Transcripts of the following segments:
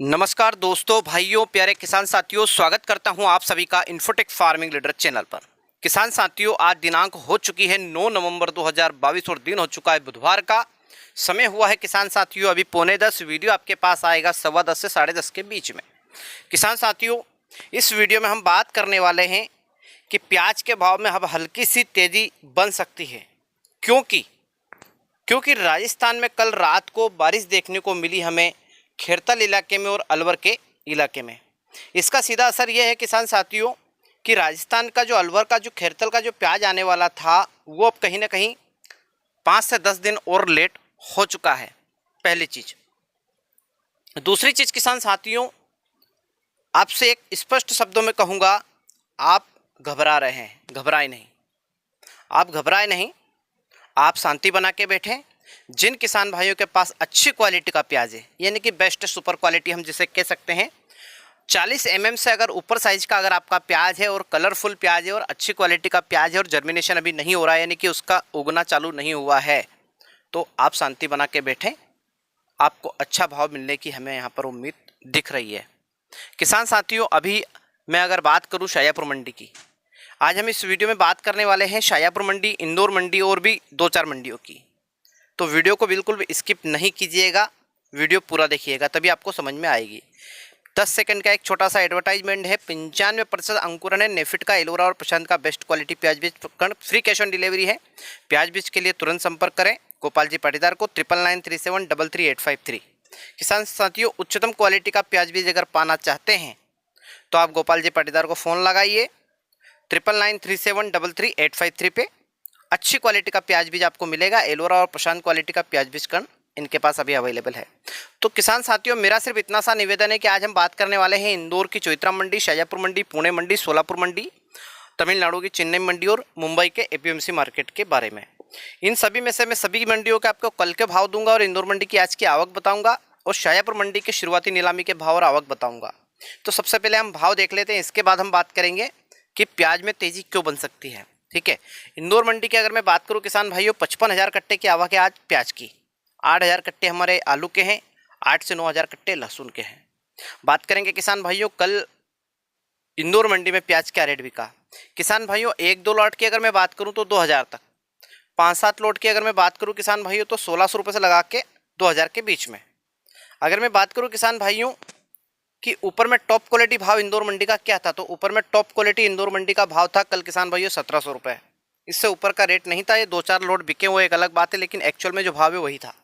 नमस्कार दोस्तों, भाइयों, प्यारे किसान साथियों, स्वागत करता हूं आप सभी का इन्फोटेक फार्मिंग लीडर चैनल पर। किसान साथियों, आज दिनांक हो चुकी है 9 नवंबर 2022 और दिन हो चुका है बुधवार का। समय हुआ है किसान साथियों अभी 9:45। वीडियो आपके पास आएगा 10:15 से 10:30 के बीच में। किसान साथियों, इस वीडियो में हम बात करने वाले हैं कि प्याज के भाव में अब हल्की सी तेज़ी बन सकती है। क्योंकि राजस्थान में कल रात को बारिश देखने को मिली हमें, खेरतल इलाके में और अलवर के इलाके में। इसका सीधा असर यह है किसान साथियों कि राजस्थान का जो अलवर का जो खेरतल का जो प्याज आने वाला था वो अब कहीं ना कहीं 5 से 10 दिन और लेट हो चुका है। पहली चीज़। दूसरी चीज़ किसान साथियों, आपसे एक स्पष्ट शब्दों में कहूँगा, आप घबरा रहे हैं। घबराए नहीं, आप घबराए नहीं, आप शांति बना के बैठें। जिन किसान भाइयों के पास अच्छी क्वालिटी का प्याज है, यानी कि बेस्ट सुपर क्वालिटी हम जिसे कह सकते हैं, 40 से अगर ऊपर साइज का अगर आपका प्याज है और कलरफुल प्याज है और अच्छी क्वालिटी का प्याज है और जर्मिनेशन अभी नहीं हो रहा है, यानी कि उसका उगना चालू नहीं हुआ है, तो आप शांति बना के बैठें। आपको अच्छा भाव मिलने की हमें यहाँ पर उम्मीद दिख रही है। किसान साथियों, अभी मैं अगर बात करूँ शाजापुर मंडी की, आज हम इस वीडियो में बात करने वाले हैं शाजापुर मंडी, इंदौर मंडी और भी 2-4 मंडियों की। तो वीडियो को बिल्कुल भी स्किप नहीं कीजिएगा, वीडियो पूरा देखिएगा, तभी आपको समझ में आएगी। 10 सेकंड का एक छोटा सा एडवर्टाइजमेंट है। 95% अंकुरन है। नेफिट का, एलोरा और प्रशांत का बेस्ट क्वालिटी प्याज बीज फ्री कैश ऑन डिलीवरी है। प्याज बीज के लिए तुरंत संपर्क करें गोपाल जी पाटीदार को 9993733853। किसान साथियों, उच्चतम क्वालिटी का प्याज बीज अगर पाना चाहते हैं तो आप गोपाल जी पाटीदार को फ़ोन लगाइए 9993733853 पे। अच्छी क्वालिटी का प्याज बीज आपको मिलेगा। एलोरा और प्रशांत क्वालिटी का प्याज बीज कण इनके पास अभी अवेलेबल है। तो किसान साथियों, मेरा सिर्फ इतना सा निवेदन है कि आज हम बात करने वाले हैं इंदौर की चोइत्रा मंडी, शाजापुर मंडी, पुणे मंडी, सोलापुर मंडी, तमिलनाडु की चेन्नई मंडी और मुंबई के एपीएमसी मार्केट के बारे में। इन सभी में से मैं सभी मंडियों के आपको कल के भाव दूंगा और इंदौर मंडी की आज की आवक बताऊंगा और शाजापुर मंडी के शुरुआती नीलामी के भाव और आवक बताऊंगा। तो सबसे पहले हम भाव देख लेते हैं, इसके बाद हम बात करेंगे कि प्याज में तेजी क्यों बन सकती है। ठीक है, इंदौर मंडी की अगर मैं बात करूं किसान भाइयों, 55,000 कट्टे की आवक है आज प्याज की। 8,000 कट्टे हमारे आलू के हैं, 8 से 9,000 कट्टे लहसुन के हैं। बात करेंगे किसान भाइयों, कल इंदौर मंडी में प्याज क्या रेट बिका। किसान भाइयों, 1-2 लॉट की अगर मैं बात करूं तो 2,000 तक, 5-7 लॉट की अगर मैं बात करूं किसान भाइयों तो 1,600 रुपये से लगा के 2,000 के बीच में। अगर मैं बात करूं किसान भाइयों कि ऊपर में टॉप क्वालिटी भाव इंदौर मंडी का क्या था, तो ऊपर में टॉप क्वालिटी इंदौर मंडी का भाव था कल किसान भाइयों 1,700 रुपये। इससे ऊपर का रेट नहीं था। ये 2-4 लोड बिके हुए एक अलग बात है, लेकिन एक्चुअल में जो भाव है वही था।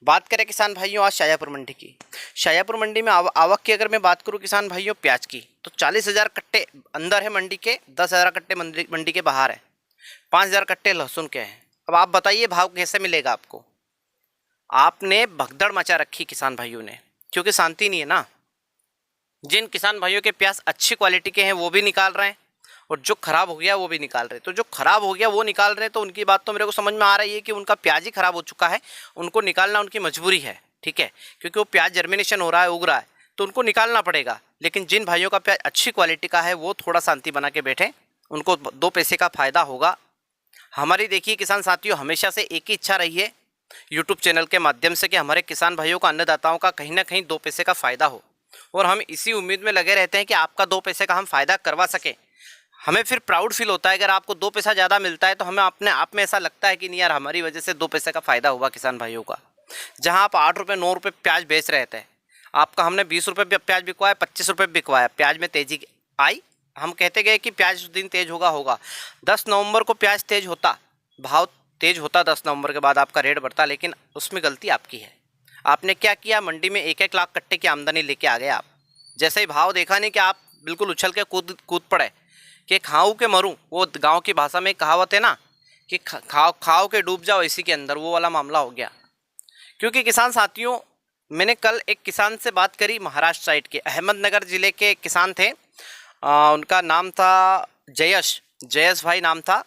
बात करें किसान भाइयों आज शाजापुर मंडी की, शाजापुर मंडी में आवक की अगर मैं बात करूं किसान भाइयों प्याज की, तो 40,000 कट्टे अंदर है मंडी के, 10,000 कट्टे मंडी के बाहर है, 5,000 कट्टे लहसुन के हैं। अब आप बताइए भाव कैसे मिलेगा आपको। आपने भगदड़ मचा रखी किसान भाइयों ने, क्योंकि शांति नहीं है ना। जिन किसान भाइयों के प्याज अच्छी क्वालिटी के हैं वो भी निकाल रहे हैं और जो खराब हो गया वो भी निकाल रहे हैं। तो जो खराब हो गया वो निकाल रहे हैं, तो उनकी बात तो मेरे को समझ में आ रही है कि उनका प्याज ही खराब हो चुका है, उनको निकालना उनकी मजबूरी है। ठीक है, क्योंकि वो प्याज जर्मिनेशन हो रहा है, उग रहा है, तो उनको निकालना पड़ेगा। लेकिन जिन भाइयों का प्याज अच्छी क्वालिटी का है वो थोड़ा शांति बना के बैठे, उनको 2 पैसे का फायदा होगा। हमारी देखिए किसान साथियों, हमेशा से एक ही इच्छा रही है यूट्यूब चैनल के माध्यम से कि हमारे किसान भाइयों का, अन्नदाताओं का कहीं ना कहीं 2 पैसे का फ़ायदा हो, और हम इसी उम्मीद में लगे रहते हैं कि आपका 2 पैसे का हम फ़ायदा करवा सकें। हमें फिर प्राउड फील होता है अगर आपको 2 पैसा ज़्यादा मिलता है, तो हमें अपने आप में ऐसा लगता है कि नहीं यार, हमारी वजह से 2 पैसे का फ़ायदा हुआ किसान भाइयों का। जहां आप 8 रुपये 9 रुपये प्याज बेच रहे थे, आपका हमने 20 रुपये प्याज बिकवाया, 25 रुपये बिकवाया, प्याज में तेज़ी आई। हम कहते गए कि प्याज उस दिन तेज़ होगा। 10 नवंबर को प्याज तेज़ होता, भाव तेज़ होता, 10 नवंबर के बाद आपका रेट बढ़ता, लेकिन उसमें गलती आपकी है। आपने क्या किया, मंडी में 1-1 लाख कट्टे की आमदनी लेके आ गए आप। जैसे ही भाव देखा नहीं कि आप बिल्कुल उछल के कूद पड़े कि खाऊं के मरूं, वो गांव की भाषा में कहावत है ना कि खाओ के डूब जाओ इसी के अंदर, वो वाला मामला हो गया। क्योंकि किसान साथियों, मैंने कल एक किसान से बात करी, महाराष्ट्र साइड के अहमदनगर ज़िले के किसान थे। उनका नाम था जयस भाई नाम था।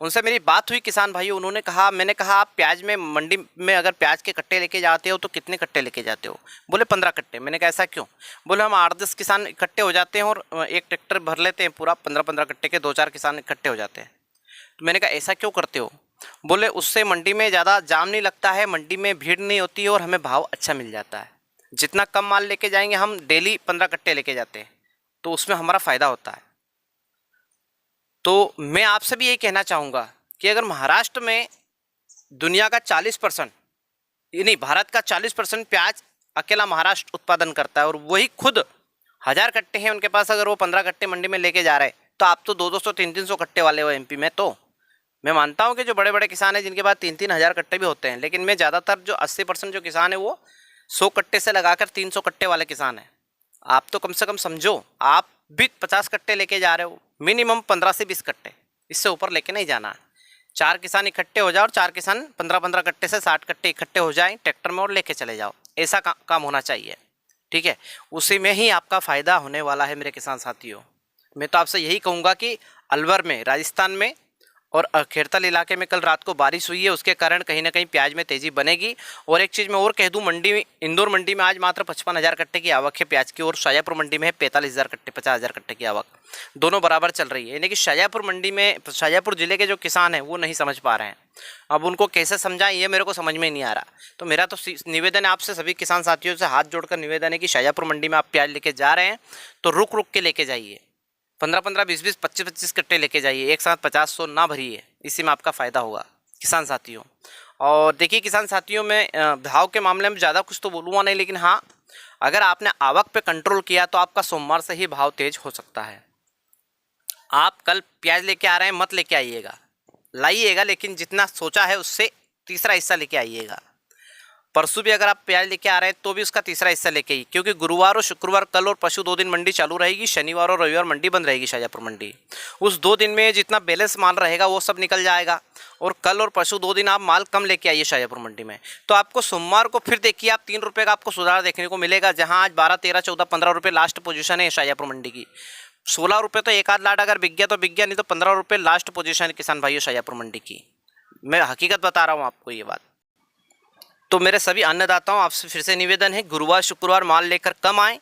उनसे मेरी बात हुई किसान भाई, उन्होंने कहा, मैंने कहा आप प्याज में मंडी में अगर प्याज के कट्टे लेके जाते हो तो कितने कट्टे लेके जाते हो। बोले 15 कट्टे। मैंने कहा ऐसा क्यों। बोले हम 8-10 किसान इकट्ठे हो जाते हैं और एक ट्रैक्टर भर लेते हैं पूरा, 15-15 कट्टे के 2-4 किसान इकट्ठे हो जाते हैं। तो मैंने कहा ऐसा क्यों करते हो। बोले उससे मंडी में ज़्यादा जाम नहीं लगता है, मंडी में भीड़ नहीं होती है और हमें भाव अच्छा मिल जाता है। जितना कम माल लेके जाएंगे, हम डेली 15 कट्टे लेके जाते हैं तो उसमें हमारा फ़ायदा होता है। तो मैं आपसे भी यही कहना चाहूँगा कि अगर महाराष्ट्र में दुनिया का 40%, ये नहीं, भारत का 40% प्याज अकेला महाराष्ट्र उत्पादन करता है और वही खुद 1000 कट्टे हैं उनके पास, अगर वो 15 कट्टे मंडी में लेके जा रहे हैं तो आप तो 200 300 कट्टे वाले हो एमपी में। तो मैं मानता हूँ कि जो बड़े बड़े किसान हैं जिनके पास 3 हज़ार कट्टे भी होते हैं, लेकिन मैं ज़्यादातर जो 80% जो किसान है वो 100 कट्टे से लगाकर 300 कट्टे वाले किसान हैं। आप तो कम से कम समझो, आप भी 50 कट्टे लेके जा रहे हो, मिनिमम 15 से 20 कट्टे, इससे ऊपर लेके नहीं जाना है। 4 किसान इकट्ठे हो जाओ और 4 किसान 15-15 कट्टे से 60 कट्टे इकट्ठे हो जाएं ट्रैक्टर में और लेके चले जाओ, ऐसा काम होना चाहिए। ठीक है, उसी में ही आपका फ़ायदा होने वाला है मेरे किसान साथियों। मैं तो आपसे यही कहूँगा कि अलवर में, राजस्थान में और खेरतल इलाके में कल रात को बारिश हुई है, उसके कारण कहीं ना कहीं प्याज में तेज़ी बनेगी। और एक चीज़ मैं और कह दूं, मंडी में, इंदौर मंडी में आज मात्र 55,000 कट्टे की आवक है प्याज की, और शाजापुर मंडी में है 45,000 कट्टे, 50,000 कट्टे की आवक, दोनों बराबर चल रही है। यानी कि शाजापुर मंडी में, शाजापुर जिले के जो किसान हैं वो नहीं समझ पा रहे हैं, अब उनको कैसे समझाएं ये मेरे को समझ में नहीं आ रहा। तो मेरा तो निवेदन है आपसे, सभी किसान साथियों से हाथ जोड़कर निवेदन है कि शाजापुर मंडी में आप प्याज लेके जा रहे हैं तो रुक रुक के लेके जाइए, 15-15, 20-20, 25-25 कट्टे लेके जाइए, एक साथ 50-100 ना भरिए, इसी में आपका फ़ायदा होगा किसान साथियों। और देखिए किसान साथियों, मैं भाव के मामले में ज़्यादा कुछ तो बोलूँगा नहीं, लेकिन हाँ, अगर आपने आवक पे कंट्रोल किया तो आपका सोमवार से ही भाव तेज हो सकता है। आप कल प्याज लेके आ रहे हैं, मत लेके आइएगा, लाइएगा, लेकिन जितना सोचा है उससे तीसरा हिस्सा लेके आइएगा। परसों भी अगर आप प्याज लेके आ रहे हैं तो भी उसका तीसरा हिस्सा लेके आइए, क्योंकि गुरुवार और शुक्रवार, कल और परसों 2 दिन मंडी चालू रहेगी, शनिवार और रविवार मंडी बंद रहेगी शाजापुर मंडी। उस 2 दिन में जितना बैलेंस माल रहेगा वो सब निकल जाएगा, और कल और परसों 2 दिन आप माल कम लेके आइए शाजापुर मंडी में। तो आपको सोमवार को फिर देखिए आप 3 रुपये का आपको सुधार देखने को मिलेगा, जहाँ आज 12, 13, 14, 15 रुपये लास्ट पोजीशन है शाजापुर मंडी की। 16 रुपये तो एक आध लाट अगर बिक गया तो बिक गया, नहीं तो 15 रुपये लास्ट पोजीशन है किसान भाइयों शाजापुर मंडी की। मैं हकीकत बता रहा हूँ आपको ये बात। तो मेरे सभी अन्नदाताओं आपसे फिर से निवेदन है, गुरुवार शुक्रवार माल लेकर कम आए,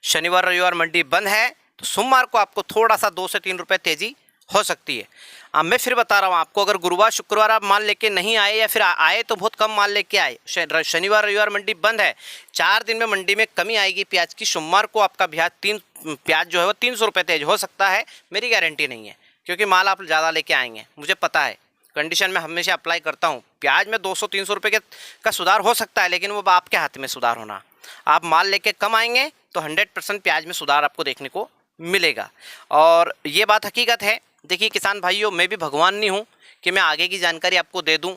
शनिवार रविवार मंडी बंद है, तो सोमवार को आपको थोड़ा सा 2 से 3 रुपये तेज़ी हो सकती है। अब मैं फिर बता रहा हूँ आपको, अगर गुरुवार शुक्रवार आप माल लेके नहीं आए, या फिर आए तो बहुत कम माल लेके आए, शनिवार रविवार मंडी बंद है, 4 दिन में मंडी में कमी आएगी प्याज की, सोमवार को आपका प्याज जो है वो 300 रुपये तेज हो सकता है। मेरी गारंटी नहीं है, क्योंकि माल आप ज़्यादा लेके आएंगे, मुझे पता है, कंडीशन में हमेशा अप्लाई करता हूँ। प्याज में 200-300 रुपये का सुधार हो सकता है, लेकिन वो आपके हाथ में सुधार होना। आप माल लेके कम आएंगे तो 100% प्याज में सुधार आपको देखने को मिलेगा, और ये बात हकीकत है। देखिए किसान भाइयों, मैं भी भगवान नहीं हूँ कि मैं आगे की जानकारी आपको दे दूँ।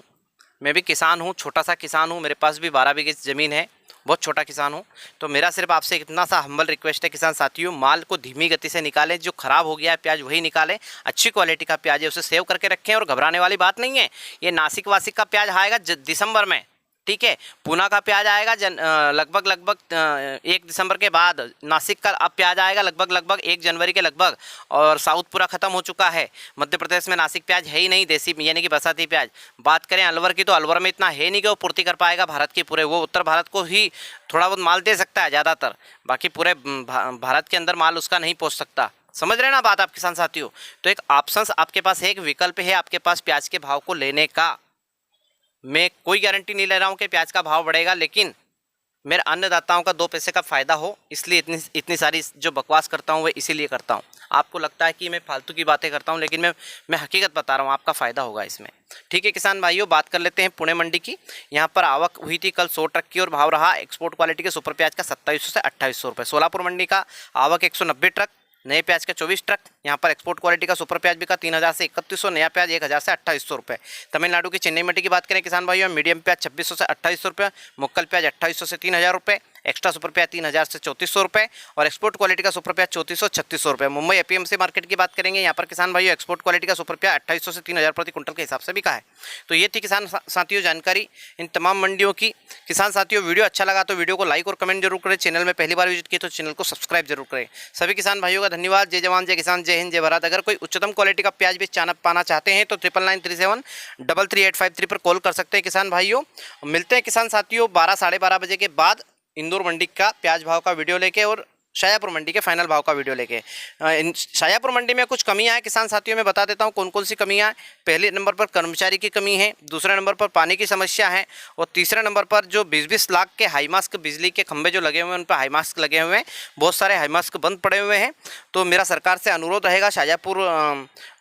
मैं भी किसान हूँ, छोटा सा किसान हूँ, मेरे पास भी 12 बीघे ज़मीन है, बहुत छोटा किसान हूँ। तो मेरा सिर्फ आपसे इतना सा हम्बल रिक्वेस्ट है किसान साथियों, माल को धीमी गति से निकालें, जो ख़राब हो गया है प्याज वही निकालें, अच्छी क्वालिटी का प्याज है उसे सेव करके रखें, और घबराने वाली बात नहीं है। ये नासिक वासिक का प्याज आएगा दिसंबर में, ठीक है, पूना का प्याज आएगा लगभग 1 दिसंबर के बाद, नासिक का अब प्याज आएगा लगभग 1 जनवरी के लगभग, और साउथ पूरा ख़त्म हो चुका है। मध्य प्रदेश में नासिक प्याज है ही नहीं, देसी यानी कि बरसाती प्याज। बात करें अलवर की, तो अलवर में इतना है नहीं कि वो पूर्ति कर पाएगा भारत की पूरे, वो उत्तर भारत को ही थोड़ा बहुत माल दे सकता है ज़्यादातर, बाकी पूरे भारत के अंदर माल उसका नहीं पहुँच सकता। समझ रहे हैं ना बात आप किसान साथियों? तो एक ऑप्शंस आपके पास है, एक विकल्प है आपके पास प्याज के भाव को लेने का। मैं कोई गारंटी नहीं ले रहा हूँ कि प्याज का भाव बढ़ेगा, लेकिन मेरे अन्नदाताओं का 2 पैसे का फ़ायदा हो, इसलिए इतनी सारी जो बकवास करता हूँ वो इसीलिए करता हूँ। आपको लगता है कि मैं फालतू की बातें करता हूँ, लेकिन मैं हकीकत बता रहा हूँ, आपका फ़ायदा होगा इसमें। ठीक है किसान भाइयों, बात कर लेते हैं पुणे मंडी की। यहाँ पर आवक हुई थी कल 100 ट्रक की, और भाव रहा एक्सपोर्ट क्वालिटी के सुपर प्याज का 2700 से 2800 रुपये। सोलापुर मंडी का आवक 190 ट्रक, नए प्याज का 24 ट्रक। यहाँ पर एक्सपोर्ट क्वालिटी का सुपर प्याज बिका 3000 से 3100, नया प्याज 1000 से 2800 रुपये। तमिलनाडु की चेन्नई मंडी की बात करें किसान भाइयों, मीडियम प्याज 2600 से 2800 रुपये, मुक्कल प्याज 2800 से 3000 रुपये, एक्स्ट्रा सुपर प्याज 3000 से 3400 रुपये, और एक्सपोर्ट क्वालिटी का सुपर प्याज 3400-3600 रुपये। मुंबई एपीएमसी मार्केट की बात करेंगे, यहाँ पर किसान भाइयों एक्सपोर्ट क्वालिटी का सुपर प्याज 2800 से 3000 प्रति कुंटल के हिसाब से बिका है। तो ये थी किसान साथियों जानकारी इन तमाम मंडियों की। किसान साथियों, वीडियो अच्छा लगा तो वीडियो को लाइक और कमेंट जरूर करें। चैनल में पहली बार विजिट किए तो चैनल को सब्सक्राइब जरूर करें। सभी किसान भाइयों का धन्यवाद। जय जवान, जय किसान, जय हिंद, जय भारत। अगर कोई उच्चतम क्वालिटी का प्याज भी पाना चाहते हैं तो 9993733853 पर कॉल कर सकते हैं किसान भाइयों। मिलते हैं किसान साथियों 12 साढ़े 12 बजे के बाद इंदौर मंडी का प्याज भाव का वीडियो लेके, और शाजापुर मंडी के फाइनल भाव का वीडियो लेके। शाजापुर मंडी में कुछ कमियां हैं किसान साथियों, में बता देता हूं कौन कौन सी कमियां हैं। पहले नंबर पर कर्मचारी की कमी है, दूसरे नंबर पर पानी की समस्या है, और तीसरे नंबर पर जो 20-20 लाख के हाई मास्क बिजली के खंभे जो लगे हुए हैं उन पर हाई मास्क लगे हुए हैं, बहुत सारे हाई मास्क बंद पड़े हुए हैं। तो मेरा सरकार से अनुरोध रहेगा, शाजापुर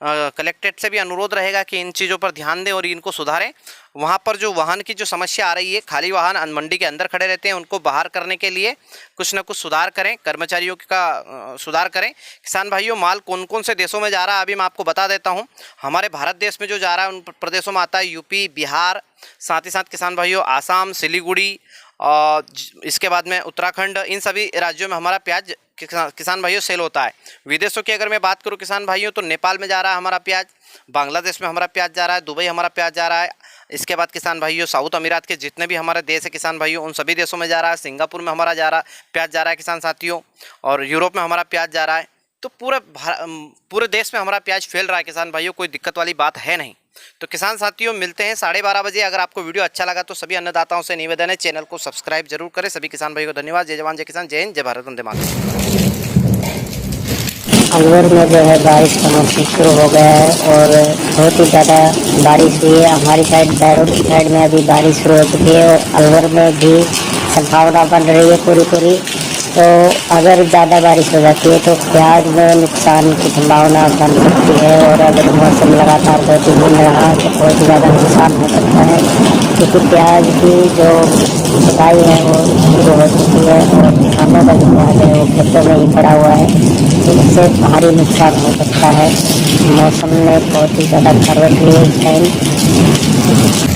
कलेक्ट्रेट से भी अनुरोध रहेगा कि इन चीज़ों पर ध्यान दें और इनको सुधारें। वहाँ पर जो वाहन की जो समस्या आ रही है, खाली वाहन मंडी के अंदर खड़े रहते हैं, उनको बाहर करने के लिए कुछ ना कुछ सुधार करें, कर्मचारियों का सुधार करें। किसान भाइयों, माल कौन कौन से देशों में जा रहा है अभी मैं आपको बता देता हूँ। हमारे भारत देश में जो जा रहा है उन प्रदेशों में आता है यूपी, बिहार, साथ ही साथ किसान भाइयों आसाम, सिलीगुड़ी, और इसके बाद में उत्तराखंड, इन सभी राज्यों में हमारा प्याज किसान भाइयों सेल होता है। विदेशों की अगर मैं बात करूं किसान भाइयों, तो नेपाल में जा रहा है हमारा प्याज, बांग्लादेश में हमारा प्याज जा रहा है, दुबई हमारा प्याज जा रहा है। इसके बाद किसान भाइयों साउथ अमीरात के जितने भी हमारे देश है किसान भाइयों, उन सभी देशों में जा रहा है। सिंगापुर में हमारा प्याज जा रहा है किसान साथियों, और यूरोप में हमारा प्याज जा रहा है। तो पूरे देश में हमारा प्याज फैल रहा है किसान भाइयों, कोई दिक्कत वाली बात है नहीं। तो किसान साथियों, मिलते हैं 12:30 बजे। अगर आपको वीडियो अच्छा लगा तो सभी अन्नदाताओं से निवेदन है, चैनल को सब्सक्राइब जरूर करें। सभी किसान भाइयों को धन्यवाद। जय जवान जय किसान, जय हिंद, जय भारत, वंदे मातरम। अलवर में जो है बारिश का मौसम शुरू हो गया है और बहुत ही ज़्यादा बारिश हुई है। हमारी साइड बैरोड की साइड में अभी बारिश शुरू हो चुकी है और अलवर में भी संभावना बन रही है पूरी। तो अगर ज़्यादा बारिश हो जाती है तो प्याज में नुकसान की संभावना बन सकती है, और अगर मौसम लगातार बहुत ही घूम रहा तो बहुत ही ज़्यादा नुकसान हो सकता है, क्योंकि प्याज की जो कटाई है वो शुरू हो चुकी है और किसानों का जो प्याज है वो खेतों में ही पड़ा हुआ है। इससे भारी नुकसान हो सकता है। मौसम ने बहुत ही ज़्यादा करवट ली है इस टाइम।